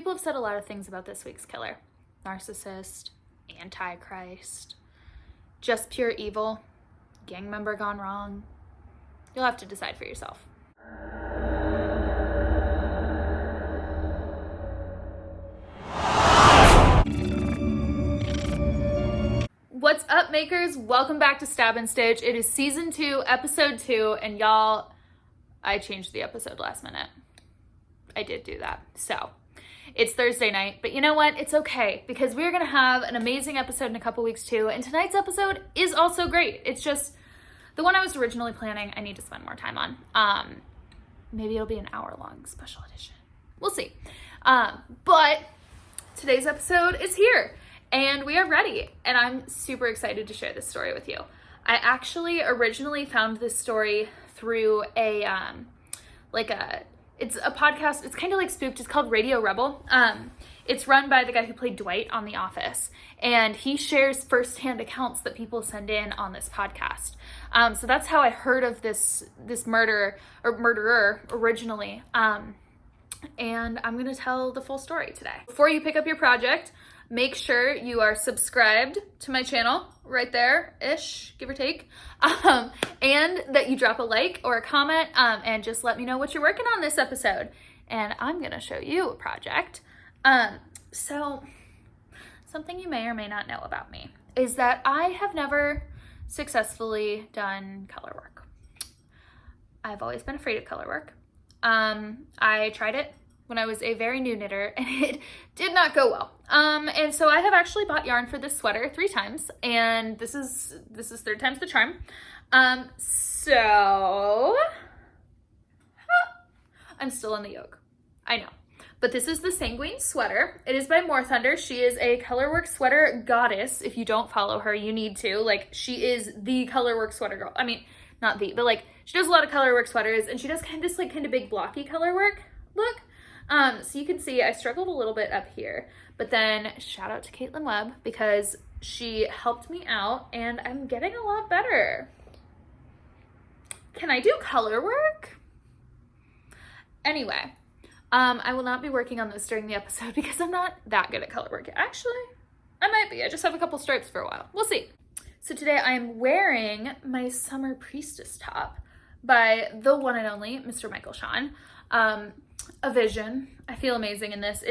people have said a lot of things about this week's killer. Narcissist, Antichrist, just pure evil, gang member gone wrong. You'll have to decide for yourself. What's up, makers? Welcome back to Stab and Stitch. It is season 2, episode 2, and y'all, I changed the episode last minute. I did do that. So, it's Thursday night, but you know what? It's okay, because we're gonna have an amazing episode in a couple weeks too, and tonight's episode is also great. It's just the one I was originally planning, I need to spend more time on. Maybe it'll be an hour-long special edition. We'll see. But today's episode is here. And we are ready, and I'm super excited to share this story with you. I actually originally found this story through it's a podcast, it's kind of like Spooked, it's called Radio Rebel. It's run by the guy who played Dwight on The Office, and he shares firsthand accounts that people send in on this podcast. So that's how I heard of this murderer originally, and I'm going to tell the full story today. Before you pick up your project, make sure you are subscribed to my channel, right there-ish, give or take, and that you drop a like or a comment, and just let me know what you're working on this episode. And I'm gonna show you a project. So, something you may or may not know about me is that I have never successfully done color work. I've always been afraid of color work. I tried it when I was a very new knitter, and it did not go well. And so I have actually bought yarn for this sweater 3 times, and this is 3rd time's the charm. So I'm still in the yoke. I know. But this is the Sanguine sweater. It is by More Thunder. She is a colorwork sweater goddess. If you don't follow her, you need to. Like, she is the colorwork sweater girl. I mean, not the, but like, she does a lot of colorwork sweaters, and she does kind of big blocky colorwork look. So you can see I struggled a little bit up here, but then shout out to Caitlin Webb because she helped me out and I'm getting a lot better. Can I do color work? Anyway, I will not be working on this during the episode because I'm not that good at color work. Actually, I might be. I just have a couple stripes for a while. We'll see. So today I am wearing my Summer Priestess top by the one and only Mr. Michael Shawn. A vision. I feel amazing in this.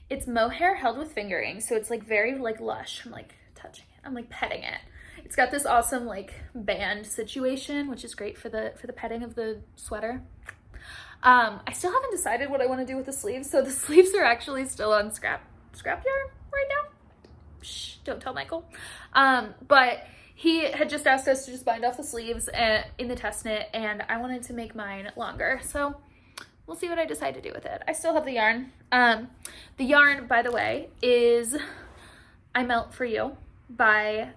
It's mohair held with fingering, so it's like very like lush. I'm like touching it. I'm like petting it. It's got this awesome like band situation, which is great for the petting of the sweater. I still haven't decided what I want to do with the sleeves, so the sleeves are actually still on scrapyard right now. Shh, don't tell Michael. But he had just asked us to just bind off the sleeves in the test knit, and I wanted to make mine longer, so we'll see what I decide to do with it. I still have the yarn. The yarn, by the way, is I Melt For You by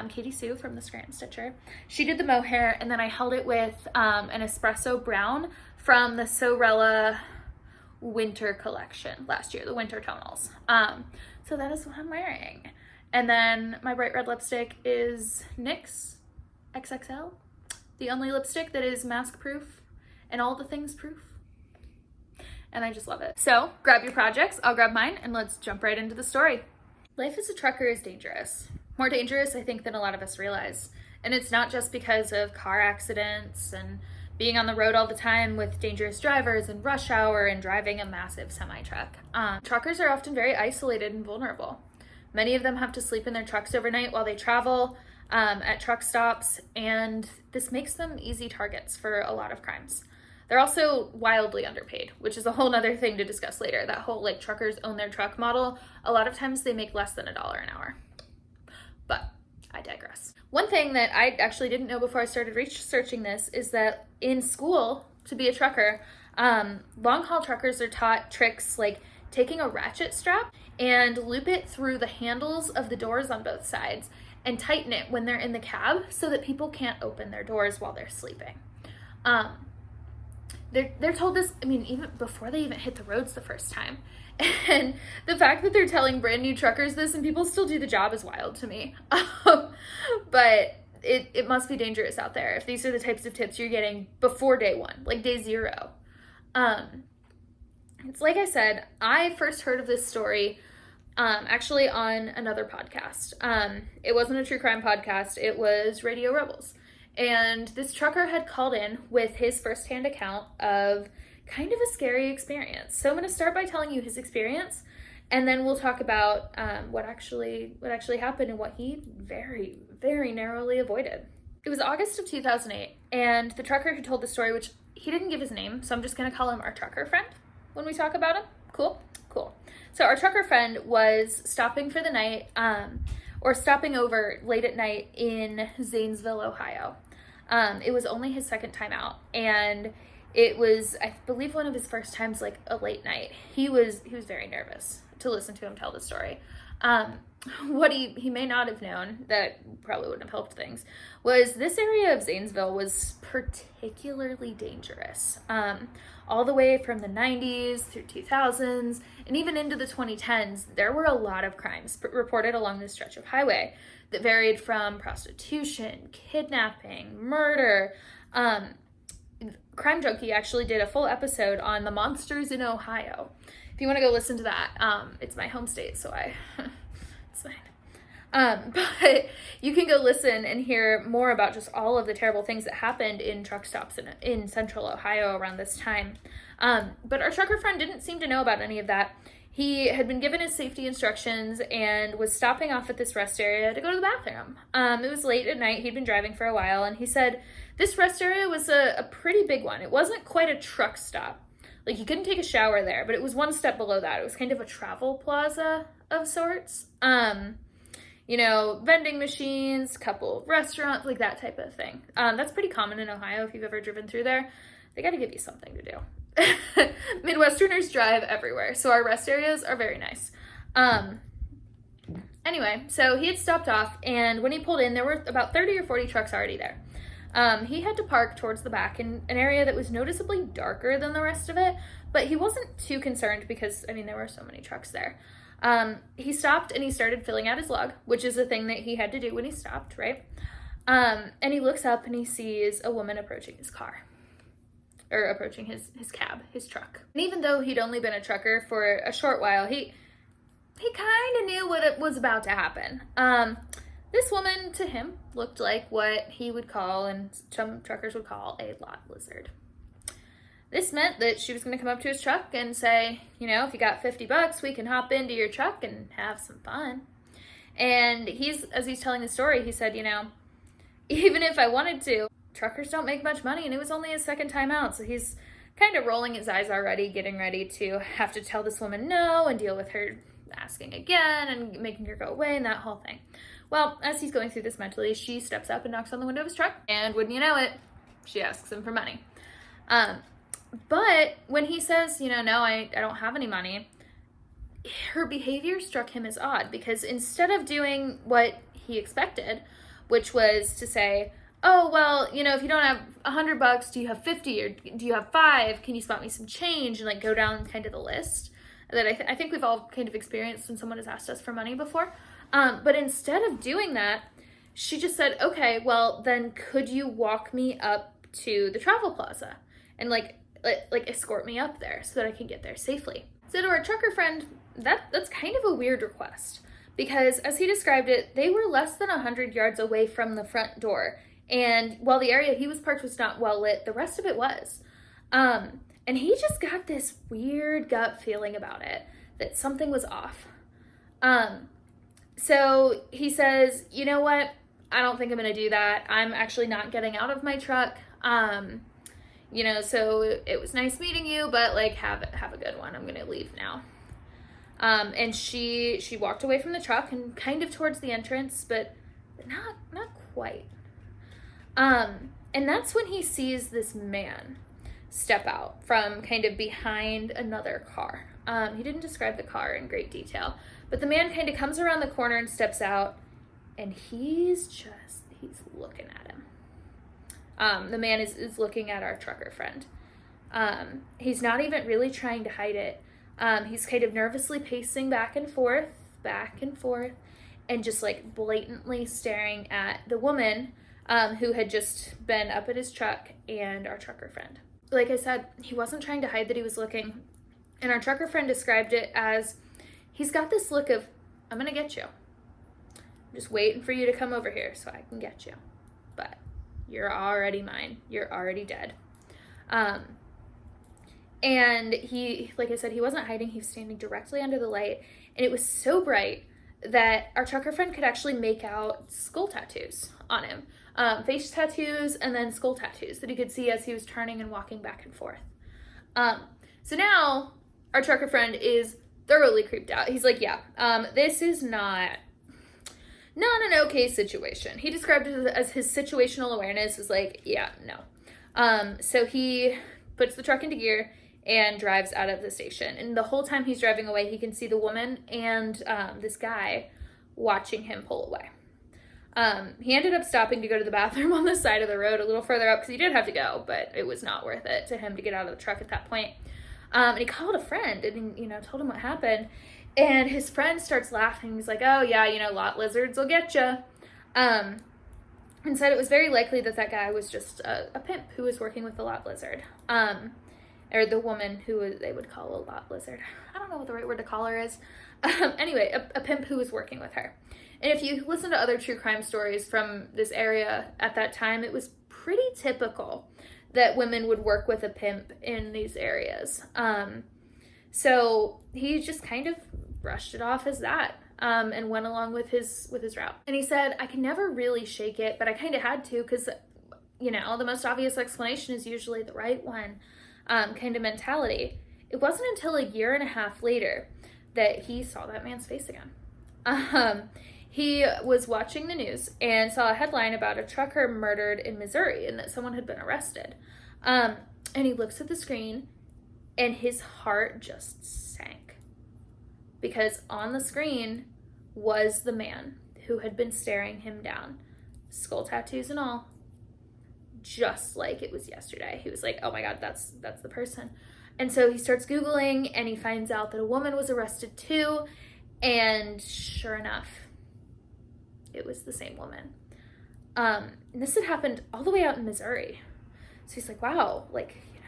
Katie Sue from the Scranton Stitcher. She did the mohair, and then I held it with an espresso brown from the Sorella winter collection last year, the winter tonals. So that is what I'm wearing. And then my bright red lipstick is NYX XXL, the only lipstick that is mask proof and all the things proof. And I just love it. So grab your projects, I'll grab mine, and let's jump right into the story. Life as a trucker is dangerous. More dangerous, I think, than a lot of us realize. And it's not just because of car accidents and being on the road all the time with dangerous drivers and rush hour and driving a massive semi-truck. Truckers are often very isolated and vulnerable. Many of them have to sleep in their trucks overnight while they travel at truck stops, and this makes them easy targets for a lot of crimes. They're also wildly underpaid, which is a whole nother thing to discuss later. That whole like truckers own their truck model. A lot of times they make less than $1 an hour. But I digress. One thing that I actually didn't know before I started researching this is that in school, to be a trucker, long haul truckers are taught tricks like taking a ratchet strap and loop it through the handles of the doors on both sides and tighten it when they're in the cab so that people can't open their doors while they're sleeping. They're told this, I mean, even before they even hit the roads the first time. And the fact that they're telling brand new truckers this and people still do the job is wild to me. But it must be dangerous out there if these are the types of tips you're getting before day one, like day 0. It's like I said, I first heard of this story actually on another podcast. It wasn't a true crime podcast, it was Radio Rebels. And this trucker had called in with his firsthand account of kind of a scary experience. So I'm going to start by telling you his experience, and then we'll talk about what actually happened and what he very, very narrowly avoided. It was August of 2008, and the trucker who told the story, which he didn't give his name, so I'm just going to call him our trucker friend when we talk about him. Cool? Cool. So our trucker friend was stopping for the night, or stopping over late at night in Zanesville, Ohio. It was only his second time out, and it was, I believe, one of his first times, like a late night. He was very nervous to listen to him tell the story. What he may not have known, that probably wouldn't have helped things, was this area of Zanesville was particularly dangerous. All the way from the 90s through 2000s, and even into the 2010s, there were a lot of crimes reported along this stretch of highway that varied from prostitution, kidnapping, murder. Crime Junkie actually did a full episode on the monsters in Ohio. If you want to go listen to that, it's my home state, so it's fine. But you can go listen and hear more about just all of the terrible things that happened in truck stops in central Ohio around this time. But our trucker friend didn't seem to know about any of that. He had been given his safety instructions and was stopping off at this rest area to go to the bathroom. It was late at night. He'd been driving for a while, and he said this rest area was a pretty big one. It wasn't quite a truck stop. Like, you couldn't take a shower there, but it was one step below that. It was kind of a travel plaza of sorts. Vending machines, couple of restaurants, like that type of thing. That's pretty common in Ohio. If you've ever driven through there, they got to give you something to do. Midwesterners drive everywhere, so our rest areas are very nice. Anyway, so he had stopped off, and when he pulled in, there were about 30 or 40 trucks already there. He had to park towards the back in an area that was noticeably darker than the rest of it, but he wasn't too concerned because, there were so many trucks there. He stopped and he started filling out his log, which is a thing that he had to do when he stopped, right? And he looks up and he sees a woman approaching his car. Or approaching his cab, his truck. And even though he'd only been a trucker for a short while, he kind of knew what was about to happen. This woman, to him, looked like what he would call, and some truckers would call, a lot lizard. This meant that she was going to come up to his truck and say, if you got $50, we can hop into your truck and have some fun. And as he's telling the story, he said, even if I wanted to, truckers don't make much money, and it was only his second time out, so he's kind of rolling his eyes already, getting ready to have to tell this woman no and deal with her asking again and making her go away and that whole thing. Well, as he's going through this mentally, she steps up and knocks on the window of his truck, and wouldn't you know it, she asks him for money. But when he says, no, I don't have any money, her behavior struck him as odd, because instead of doing what he expected, which was to say, oh, well, if you don't have $100, do you have 50 or do you have 5? Can you spot me some change? And go down kind of the list that I think we've all kind of experienced when someone has asked us for money before. But instead of doing that, she just said, okay, well, then could you walk me up to the travel plaza and escort me up there so that I can get there safely? So to our trucker friend, that's kind of a weird request, because as he described it, they were less than 100 yards away from the front door. And while the area he was parked was not well lit, the rest of it was. And he just got this weird gut feeling about it, that something was off. So he says, you know what? I don't think I'm going to do that. I'm actually not getting out of my truck. So it was nice meeting you, but have a good one. I'm going to leave now. And she walked away from the truck and kind of towards the entrance, but not quite. And that's when he sees this man step out from kind of behind another car. He didn't describe the car in great detail, but the man kind of comes around the corner and steps out, and he's looking at him. The man is looking at our trucker friend. He's not even really trying to hide it. He's kind of nervously pacing back and forth, and just blatantly staring at the woman who had just been up at his truck and our trucker friend. Like I said, he wasn't trying to hide that he was looking. And our trucker friend described it as, he's got this look of, I'm gonna get you. I'm just waiting for you to come over here so I can get you. But you're already mine. You're already dead. And he, like I said, he wasn't hiding. He was standing directly under the light. And it was so bright that our trucker friend could actually make out skull tattoos on him. Face tattoos and then skull tattoos that he could see as he was turning and walking back and forth. So now our trucker friend is thoroughly creeped out. He's like, yeah, this is not an okay situation. He described it as his situational awareness was like, yeah, no. So he puts the truck into gear and drives out of the station. And the whole time he's driving away, he can see the woman and this guy watching him pull away. He ended up stopping to go to the bathroom on the side of the road a little further up because he did have to go, but it was not worth it to him to get out of the truck at that point. And he called a friend and, told him what happened. And his friend starts laughing. He's like, oh, yeah, lot lizards will get you. And said it was very likely that guy was just a pimp who was working with the lot lizard. Or the woman who they would call a lot lizard. I don't know what the right word to call her is. Anyway, a pimp who was working with her. And if you listen to other true crime stories from this area at that time, it was pretty typical that women would work with a pimp in these areas. So he just kind of brushed it off as that. And went along with his route. And he said, I can never really shake it, but I kind of had to because, the most obvious explanation is usually the right one, kind of mentality. It wasn't until a year and a half later that he saw that man's face again. He was watching the news and saw a headline about a trucker murdered in Missouri and that someone had been arrested. And he looks at the screen and his heart just sank. Because on the screen was the man who had been staring him down, skull tattoos and all, just like it was yesterday. He was like, oh my God, that's the person. And so he starts Googling and he finds out that a woman was arrested too. And sure enough, it was the same woman. And this had happened all the way out in Missouri. So he's like, wow,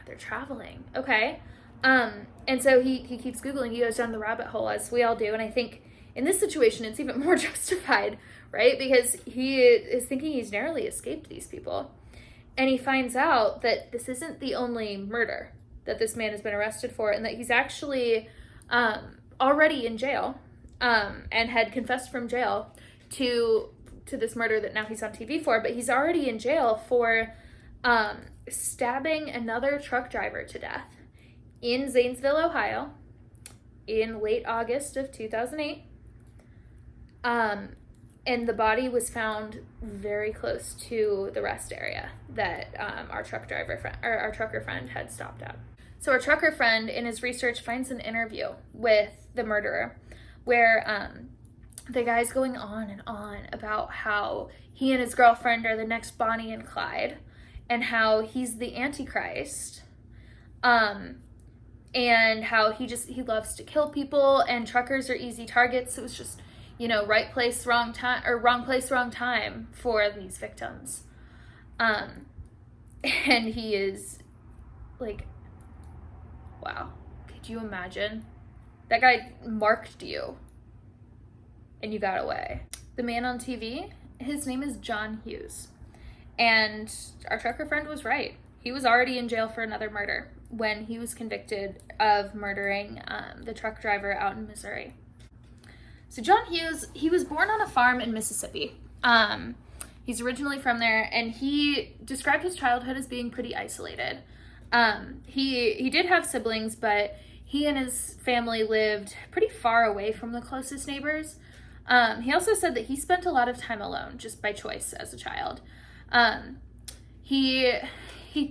they're traveling. Okay. And so he keeps Googling, he goes down the rabbit hole as we all do. And I think in this situation, it's even more justified, right? Because he is thinking he's narrowly escaped these people. And he finds out that this isn't the only murder that this man has been arrested for, and that he's actually already in jail and had confessed from jail to this murder that now he's on TV for. But he's already in jail for stabbing another truck driver to death in Zanesville, Ohio, in late August of 2008. And the body was found very close to the rest area that our trucker friend had stopped at. So our trucker friend, in his research, finds an interview with the murderer where the guy's going on and on about how he and his girlfriend are the next Bonnie and Clyde, and how he's the Antichrist, and how he loves to kill people, and truckers are easy targets. It was just, right place, wrong time, or wrong place, wrong time for these victims. And he is like, wow, could you imagine? That guy marked you and you got away. The man on TV, his name is John Hughes. And our trucker friend was right. He was already in jail for another murder when he was convicted of murdering the truck driver out in Missouri. So John Hughes, he was born on a farm in Mississippi. He's originally from there, and he described his childhood as being pretty isolated. He did have siblings, but he and his family lived pretty far away from the closest neighbors. He also said that he spent a lot of time alone, just by choice as a child. He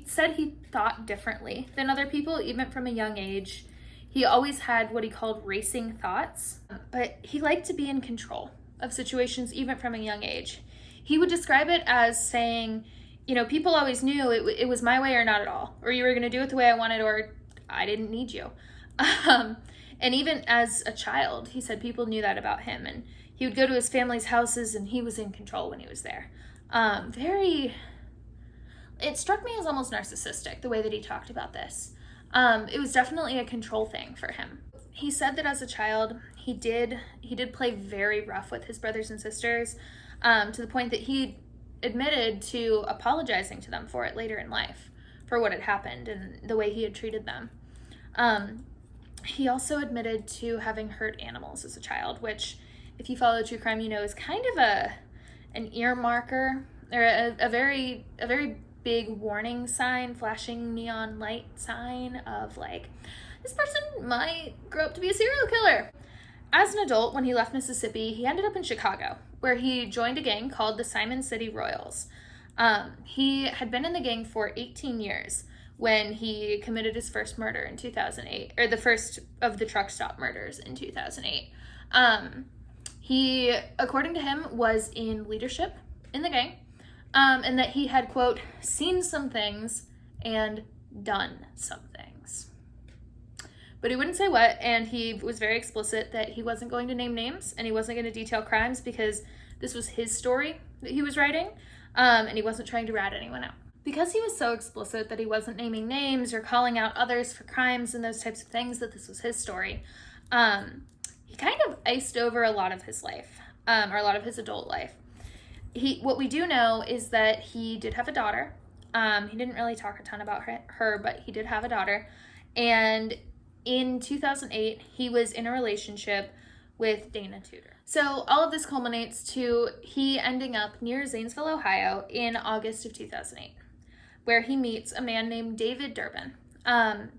said he thought differently than other people, even from a young age. He always had what he called racing thoughts, but he liked to be in control of situations, even from a young age. He would describe it as saying, people always knew it was my way or not at all, or you were going to do it the way I wanted, or I didn't need you. And even as a child, he said people knew that about him, and he would go to his family's houses and he was in control when he was there. It struck me as almost narcissistic, the way that he talked about this. It was definitely a control thing for him. He said that as a child, he did play very rough with his brothers and sisters, to the point that he admitted to apologizing to them for it later in life, for what had happened and the way he had treated them. He also admitted to having hurt animals as a child, which, if you follow true crime, you know is kind of an ear marker, or a very big warning sign, flashing neon light sign of like, this person might grow up to be a serial killer. As an adult, when he left Mississippi, he ended up in Chicago, where he joined a gang called the Simon City Royals. He had been in the gang for 18 years when he committed his first murder in 2008, or the first of the truck stop murders in 2008. He, according to him, was in leadership in the gang, and that he had, quote, seen some things and done some things. But he wouldn't say what, and he was very explicit that he wasn't going to name names, and he wasn't going to detail crimes, because this was his story that he was writing, and he wasn't trying to rat anyone out. Because he was so explicit that he wasn't naming names or calling out others for crimes and those types of things, that this was his story, he kind of iced over a lot of his life, or a lot of his adult life. What we do know is that he did have a daughter. He didn't really talk a ton about her, but he did have a daughter. And in 2008, he was in a relationship with Dana Tutor. So all of this culminates to he ending up near Zanesville, Ohio in August of 2008, where he meets a man named David Durben.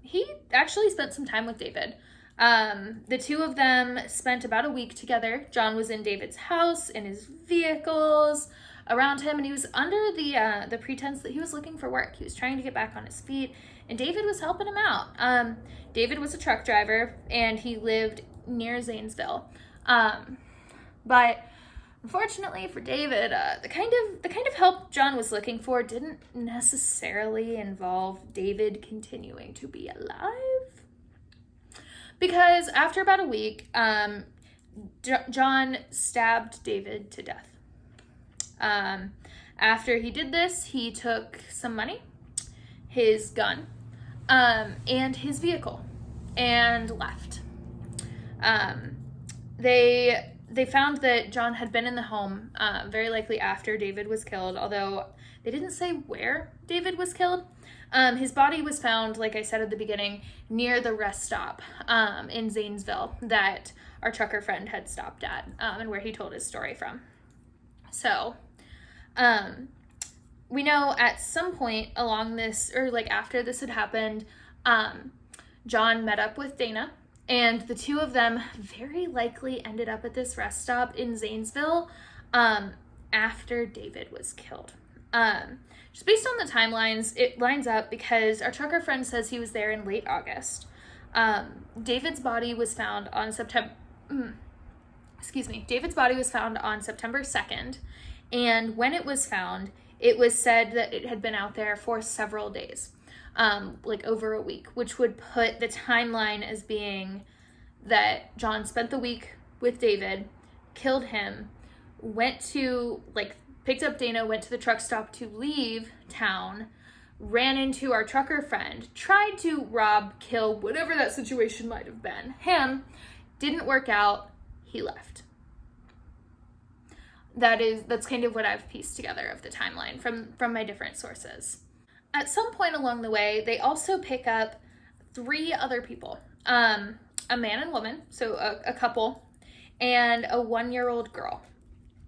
He actually spent some time with David. The two of them spent about a week together. John was in David's house, in his vehicles, around him, and he was under the pretense that he was looking for work. He was trying to get back on his feet, and David was helping him out. David was a truck driver, and he lived near Zanesville. But unfortunately for David, the kind of help John was looking for didn't necessarily involve David continuing to be alive. Because after about a week, John stabbed David to death. After he did this, he took some money, his gun, and his vehicle, and left. They found that John had been in the home, very likely after David was killed, although they didn't say where David was killed. His body was found, like I said at the beginning, near the rest stop in Zanesville that our trucker friend had stopped at, and where he told his story from. So, we know at some point along this, or like after this had happened, John met up with Dana, and the two of them very likely ended up at this rest stop in Zanesville after David was killed. Just based on the timelines, it lines up because our trucker friend says he was there in late August. David's body was found on September 2nd, and when it was found, it was said that it had been out there for several days, like over a week, which would put the timeline as being that John spent the week with David, killed him, picked up Dana, went to the truck stop to leave town, ran into our trucker friend, tried to rob, kill, whatever that situation might have been. Him, didn't work out, he left. That's kind of what I've pieced together of the timeline from my different sources. At some point along the way, they also pick up 3 other people, a man and woman, so a couple, and a 1-year-old girl.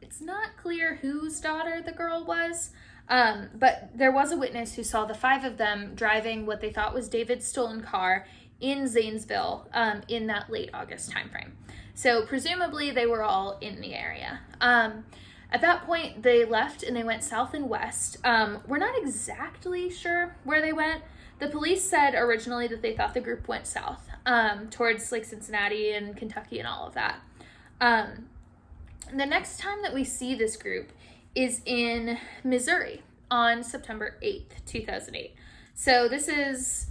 It's not clear whose daughter the girl was, but there was a witness who saw the 5 of them driving what they thought was David's stolen car in Zanesville in that late August timeframe. So presumably they were all in the area. At that point, they left and they went south and west. We're not exactly sure where they went. The police said originally that they thought the group went south, towards like Cincinnati and Kentucky and all of that. The next time that we see this group is in Missouri on September 8th, 2008. So this is,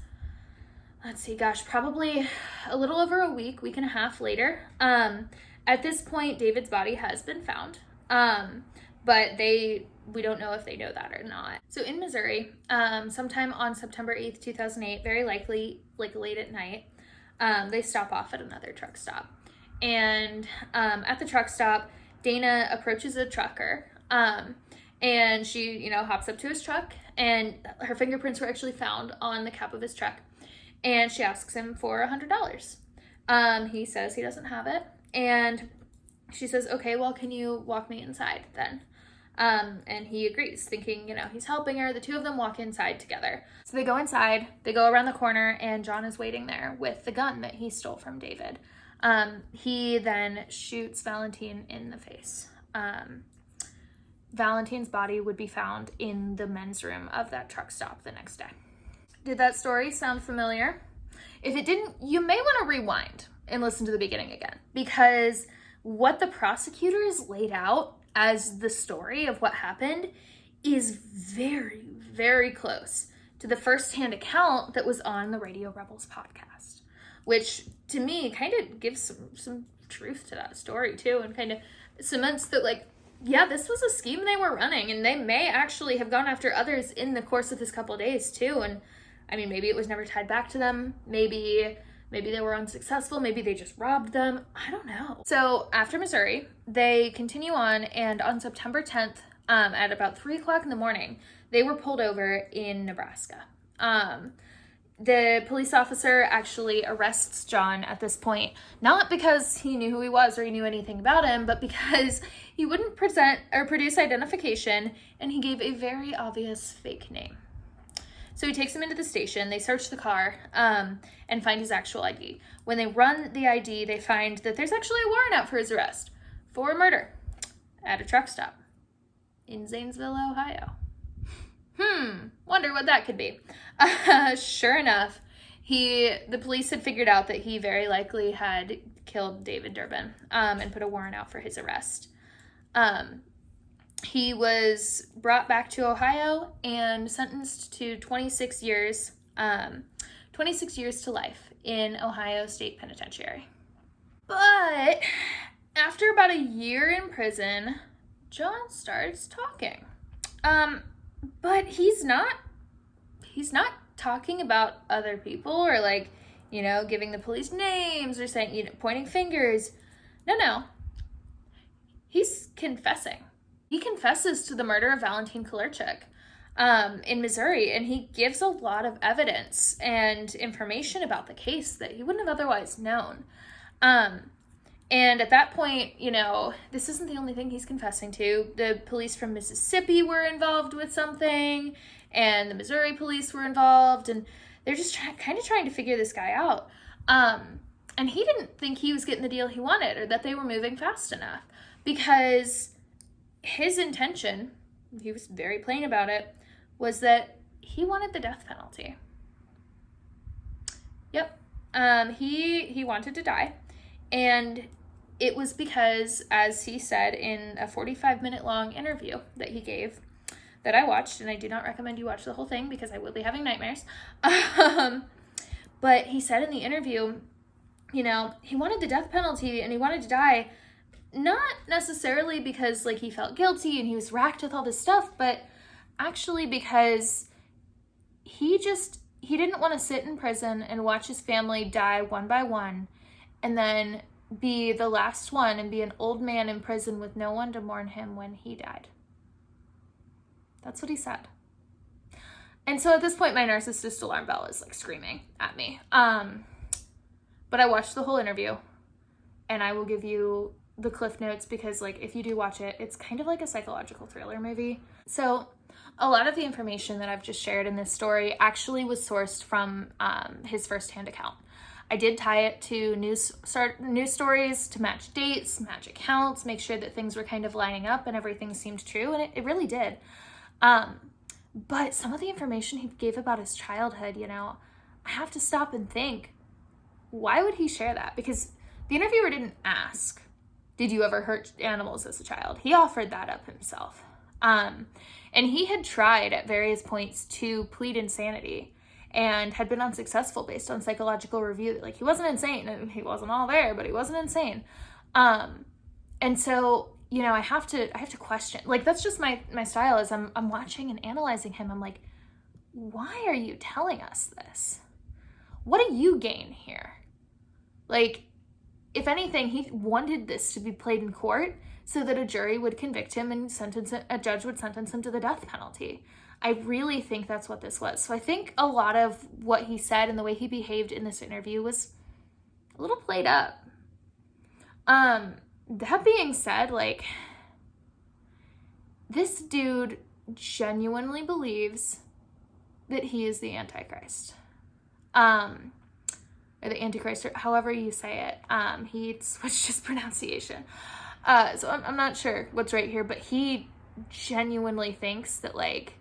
probably a little over a week and a half later. At this point, David's body has been found. but we don't know if they know that or not. So in Missouri, sometime on September 8th, 2008, very likely like late at night, they stop off at another truck stop. And at the truck stop, Dana approaches a trucker, and she, hops up to his truck, and her fingerprints were actually found on the cap of his truck. And she asks him for $100. He says he doesn't have it. And she says, okay, well, can you walk me inside then? And he agrees, thinking, he's helping her. The two of them walk inside together. So they go inside, they go around the corner, and John is waiting there with the gun that he stole from David. He then shoots Vantin in the face. Valentin's body would be found in the men's room of that truck stop the next day. Did that story sound familiar? If it didn't, you may want to rewind and listen to the beginning again, because what the prosecutors laid out as the story of what happened is very, very close to the first-hand account that was on the Radio Rebels podcast, which to me kind of gives some truth to that story too, and kind of cements that, like, yeah, this was a scheme they were running, and they may actually have gone after others in the course of this couple of days too. And I mean, maybe it was never tied back to them. Maybe they were unsuccessful. Maybe they just robbed them. I don't know. So after Missouri, they continue on, and on September 10th, at about 3 o'clock in the morning, they were pulled over in Nebraska. The police officer actually arrests John at this point, not because he knew who he was or he knew anything about him, but because he wouldn't present or produce identification, and he gave a very obvious fake name. So he takes him into the station, they search the car, and find his actual ID. When they run the ID, they find that there's actually a warrant out for his arrest for murder at a truck stop in Zanesville, Ohio. Wonder what that could be. Sure enough, the police had figured out that he very likely had killed David Durben, and put a warrant out for his arrest. He was brought back to Ohio and sentenced to 26 years to life in Ohio State Penitentiary. But after about a year in prison, John starts talking. But he's not talking about other people or giving the police names or saying, pointing fingers. No. He's confessing. He confesses to the murder of Vantin Kilirchuk in Missouri, and he gives a lot of evidence and information about the case that he wouldn't have otherwise known. And at that point, this isn't the only thing he's confessing to. The police from Mississippi were involved with something, and the Missouri police were involved, and they're just kind of trying to figure this guy out. And he didn't think he was getting the deal he wanted, or that they were moving fast enough, because his intention, he was very plain about it, was that he wanted the death penalty. Yep. He wanted to die. And it was because, as he said in a 45-minute long interview that he gave, that I watched, and I do not recommend you watch the whole thing because I will be having nightmares. But he said in the interview, he wanted the death penalty and he wanted to die, not necessarily because he felt guilty and he was racked with all this stuff, but actually because he didn't want to sit in prison and watch his family die one by one and then be the last one and be an old man in prison with no one to mourn him when he died. That's what he said. And so at this point, my narcissist alarm bell is screaming at me. But I watched the whole interview, and I will give you the cliff notes because if you do watch it, it's kind of like a psychological thriller movie. So a lot of the information that I've just shared in this story actually was sourced from his firsthand account. I did tie it to news stories to match dates, match accounts, make sure that things were kind of lining up and everything seemed true, and it really did. But some of the information he gave about his childhood, I have to stop and think, why would he share that? Because the interviewer didn't ask, did you ever hurt animals as a child? He offered that up himself. And he had tried at various points to plead insanity and had been unsuccessful based on psychological review. He wasn't insane, and he wasn't all there, but he wasn't insane. And so I have to question. Like, that's just my style. Is I'm watching and analyzing him. I'm like, why are you telling us this? What do you gain here? Like, if anything, he wanted this to be played in court so that a jury would convict him and a judge would sentence him to the death penalty. I really think that's what this was. So I think a lot of what he said and the way he behaved in this interview was a little played up. That being said, like, this dude genuinely believes that he is the Antichrist. Or the Antichrist, or however you say it. He switched his pronunciation. So I'm not sure what's right here, but he genuinely thinks that, like,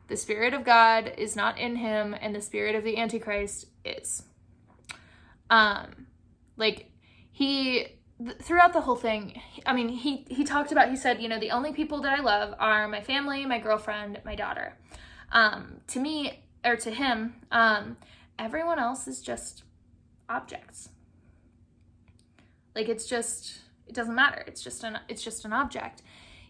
the Spirit of God is not in him and the spirit of the Antichrist is. Throughout the whole thing, he talked about, he said, the only people that I love are my family, my girlfriend, my daughter. To me, or to him, everyone else is just objects. Like, it doesn't matter. It's just an object.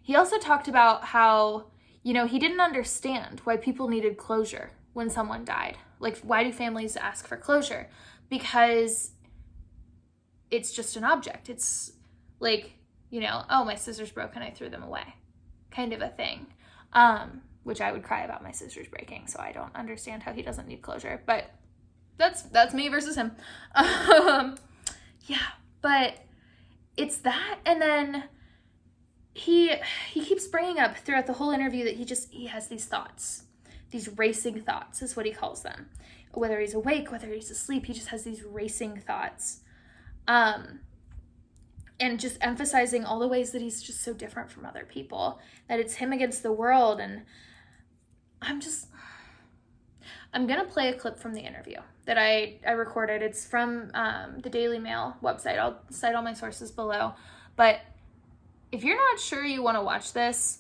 He also talked about how, he didn't understand why people needed closure when someone died. Like, why do families ask for closure? Because it's just an object. It's like, oh, my scissors broke and I threw them away, kind of a thing. Which I would cry about my scissors breaking, so I don't understand how he doesn't need closure. But that's me versus him. Yeah, but it's that, and then he keeps bringing up throughout the whole interview that he has these thoughts, these racing thoughts is what he calls them. Whether he's awake, whether he's asleep, he just has these racing thoughts. And just emphasizing all the ways that he's just so different from other people, that it's him against the world. And I'm going to play a clip from the interview that I recorded. It's from the Daily Mail website. I'll cite all my sources below. But if you're not sure you want to watch this,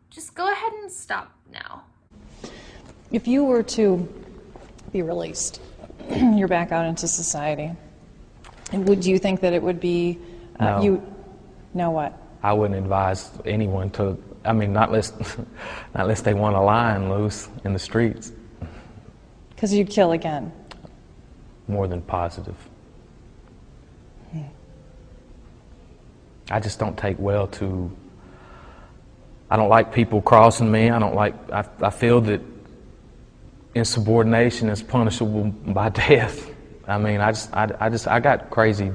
just go ahead and stop now. If you were to be released, you're back out into society, would you think that it would be, No. you know what? I wouldn't advise anyone to, not unless they want a lion loose in the streets. Because you'd kill again. More than positive. I just don't take well to, I don't like people crossing me. I feel that insubordination is punishable by death. I got crazy,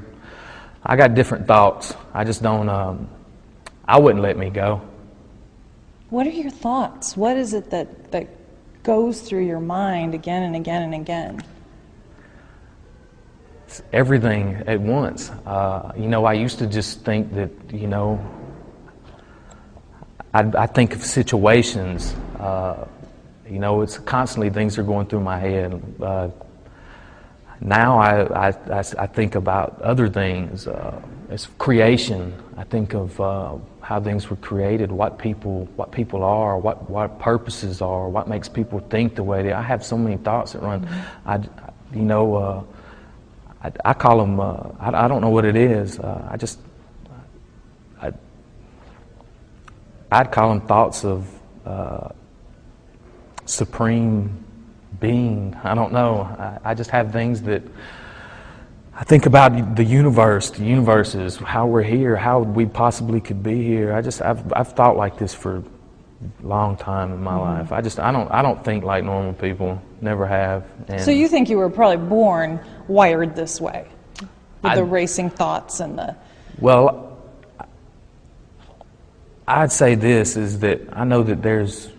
I got different thoughts. I just don't, I wouldn't let me go. What are your thoughts? What is it that goes through your mind again and again and again? It's everything at once. I used to just think that, I think of situations, it's constantly things are going through my head. Now I think about other things. It's creation. I think of how things were created, what people are, what purposes are, what makes people think the way they are. I have so many thoughts that run. I call them, I don't know what it is. I'd call them thoughts of supreme being. I don't know. I just have things that I think about the universes, how we're here, how we possibly could be here. I've thought like this for a long time in my life. I don't think like normal people. Never have. And so you think you were probably born wired this way, with the racing thoughts and the... Well, I'd say this is that I know that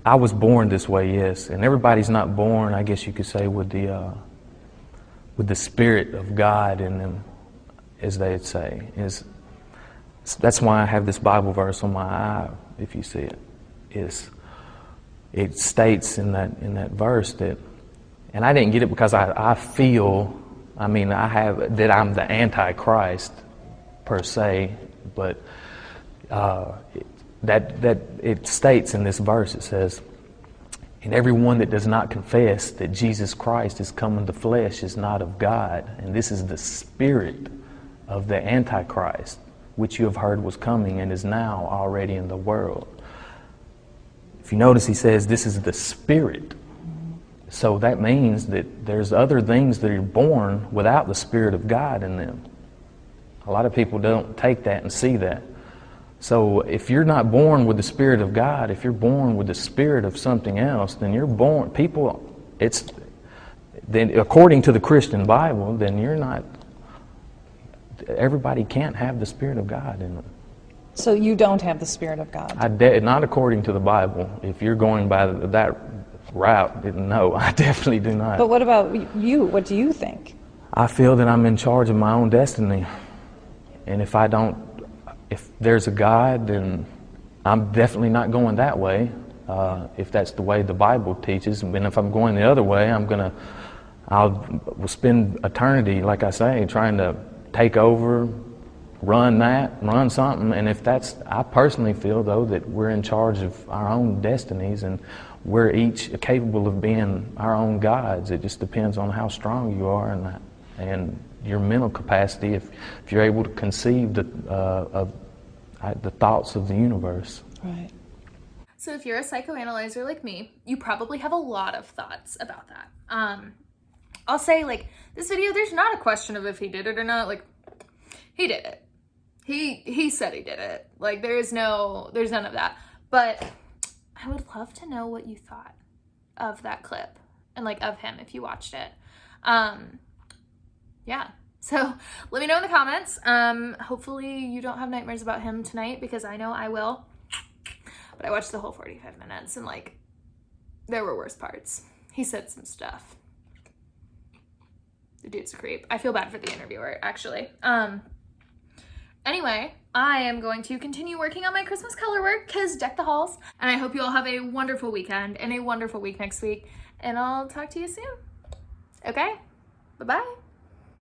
I was born this way, yes, and everybody's not born, I guess you could say, with the Spirit of God in them, as they'd say. That's why I have this Bible verse on my eye, if you see it. It states in that verse that, and I didn't get it because I feel, that I'm the Antichrist per se, but that it states in this verse, it says, and everyone that does not confess that Jesus Christ is come in the flesh is not of God, and this is the spirit of the Antichrist, which you have heard was coming and is now already in the world. If you notice, he says this is the Spirit. So that means that there's other things that are born without the Spirit of God in them. A lot of people don't take that and see that. So if you're not born with the Spirit of God, if you're born with the spirit of something else, then you're born, then according to the Christian Bible, then you're not, everybody can't have the Spirit of God in them. So you don't have the Spirit of God? Not according to the Bible. If you're going by that route, no, I definitely do not. But what about you? What do you think? I feel that I'm in charge of my own destiny. And if there's a God, then I'm definitely not going that way. If that's the way the Bible teaches. And if I'm going the other way, I'll spend eternity, like I say, trying to take over, run something. And I personally feel, though, that we're in charge of our own destinies and we're each capable of being our own gods. It just depends on how strong you are and your mental capacity, if you're able to conceive the thoughts of the universe. Right. So if you're a psychoanalyzer like me, you probably have a lot of thoughts about that. I'll say, like, this video, there's not a question of if he did it or not. Like, he did it. He said he did it. Like, there's none of that. But I would love to know what you thought of that clip and, like, of him if you watched it. Yeah. So let me know in the comments. Hopefully you don't have nightmares about him tonight, because I know I will. But I watched the whole 45 minutes and, like, there were worse parts. He said some stuff. The dude's a creep. I feel bad for the interviewer, actually. Anyway, I am going to continue working on my Christmas color work, because deck the halls. And I hope you all have a wonderful weekend and a wonderful week next week. And I'll talk to you soon. Okay? Bye-bye.